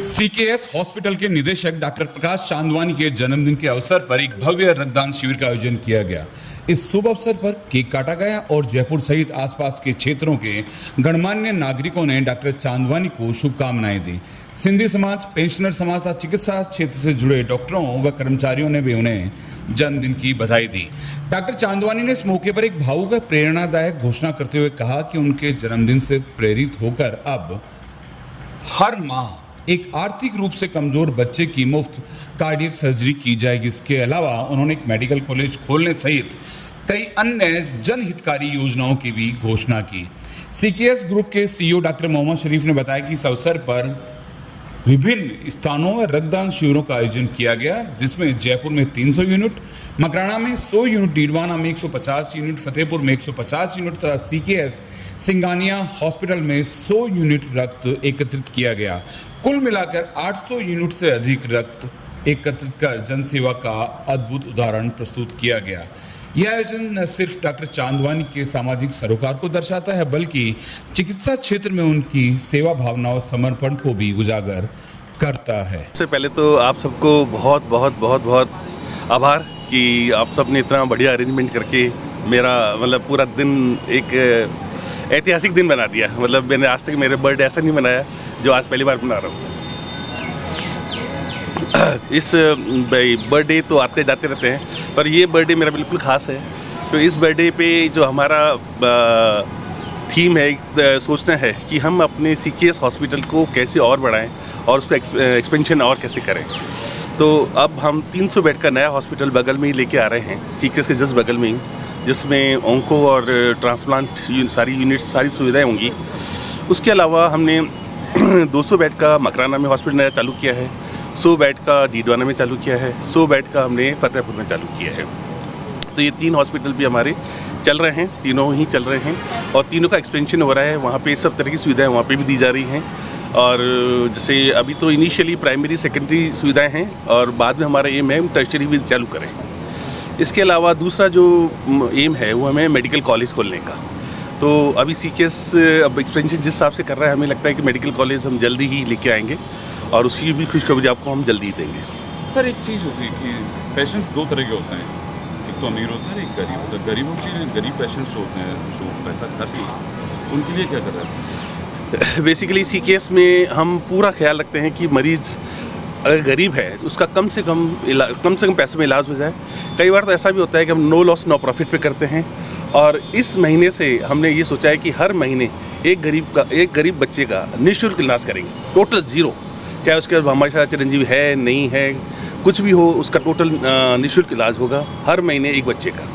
CKS hospital के निदेशक doctor प्रकाश चांदवानी के जन्मदिन के अवसर पर एक भव्य रक्तदान शिविर का आयोजन किया गया। इस शुभ अवसर पर केक काटा गया और जयपुर सहित आसपास के क्षेत्रों के गणमान्य नागरिकों ने डॉक्टर चांदवानी को शुभकामनाएं दी। सिंधी समाज, पेंशनर समाज तथा चिकित्सा क्षेत्र से जुड़े डॉक्टरों व कर्मचारियों ने भी उन्हें जन्मदिन की बधाई दी। डॉक्टर चांदवानी ने इस मौके पर एक भावुक प्रेरणादायक घोषणा करते हुए कहा कि उनके जन्मदिन से प्रेरित होकर अब हर माह एक आर्थिक रूप से कमजोर बच्चे की मुफ्त कार्डियक सर्जरी की जाएगी। इसके अलावा उन्होंने एक मेडिकल कॉलेज खोलने सहित कई अन्य जनहितकारी योजनाओं की भी घोषणा की। सीकेएस ग्रुप के सीईओ डॉक्टर मोहम्मद शरीफ ने बताया कि इस अवसर पर विभिन्न स्थानों में रक्तदान शिविरों का आयोजन किया गया, जिसमें जयपुर में 300 यूनिट, मकराना में 100 यूनिट, डीडवाना में 150 यूनिट, फतेहपुर में 150 यूनिट तथा सीकेएस सिंगानिया हॉस्पिटल में 100 यूनिट रक्त एकत्रित किया गया। कुल मिलाकर 800 यूनिट से अधिक रक्त एकत्रित कर जनसेवा का अद्भुत उदाहरण प्रस्तुत किया गया। यह आयोजन न सिर्फ डॉक्टर चांदवानी के सामाजिक सरोकार को दर्शाता है, बल्कि चिकित्सा क्षेत्र में उनकी सेवा भावना और समर्पण को भी उजागर करता है। सबसे पहले तो आप सबको बहुत बहुत बहुत बहुत आभार कि आप सब ने इतना बढ़िया अरेंजमेंट करके मेरा पूरा दिन एक ऐतिहासिक दिन बना दिया। मैंने आज तक मेरे बर्थडे ऐसा नहीं मनाया जो आज पहली बार मना रहा हूँ। इस बर्थडे तो आते जाते रहते हैं, पर ये बर्थडे मेरा बिल्कुल ख़ास है। तो इस बर्थडे पे जो हमारा थीम है, सोचना है कि हम अपने सीकेएस हॉस्पिटल को कैसे और बढ़ाएं और उसका एक्सपेंशन और कैसे करें। तो अब हम 300 बेड का नया हॉस्पिटल बगल में ही लेके आ रहे हैं, सीकेएस के जस्ट बगल में ही, जिसमें ऑन्को और ट्रांसप्लांट सारी यूनिट्स, सारी सुविधाएं होंगी। उसके अलावा हमने 200 बेड का मकराना में हॉस्पिटल नया चालू किया है, 100 बेड का डीडवाना में चालू किया है, 100 बेड का हमने फतेहपुर में चालू किया है। तो ये 3 हॉस्पिटल भी हमारे चल रहे हैं, तीनों ही चल रहे हैं और तीनों का एक्सपेंशन हो रहा है। वहाँ पे सब तरह की सुविधाएं वहाँ पे भी दी जा रही हैं। और जैसे अभी तो इनिशियली प्राइमरी सेकेंडरी सुविधाएं हैं और बाद में हमारा एम है टर्शरी भी चालू करें। इसके अलावा दूसरा जो एम है वो हमें मेडिकल कॉलेज खोलने का। तो अभी सीकेएस अब एक्सपेंशन जिस हिसाब से कर रहा है, हमें लगता है कि मेडिकल कॉलेज हम जल्दी ही लेके आएंगे और उसकी भी खुशखबरी आपको हम जल्दी ही देंगे। सर, एक चीज़ होती है कि पेशेंट्स 2 तरह के होते हैं, एक तो अमीर होता है, एक गरीब होता है। गरीबों के लिए, गरीब पेशेंट्स जो होते हैं जो पैसा खर्च, उनके लिए क्या कर रहा है? बेसिकली सीकेएस में हम पूरा ख्याल रखते हैं कि मरीज़ अगर गरीब है उसका कम से कम पैसे में इलाज हो जाए। कई बार तो ऐसा भी होता है कि हम नो लॉस नो प्रॉफिट पे करते हैं और इस महीने से हमने ये सोचा है कि हर महीने एक गरीब बच्चे का निःशुल्क इलाज करेंगे, टोटल 0, चाहे उसके हमारे साथ चिरंजीवी है नहीं है, कुछ भी हो, उसका टोटल निःशुल्क इलाज होगा हर महीने एक बच्चे का।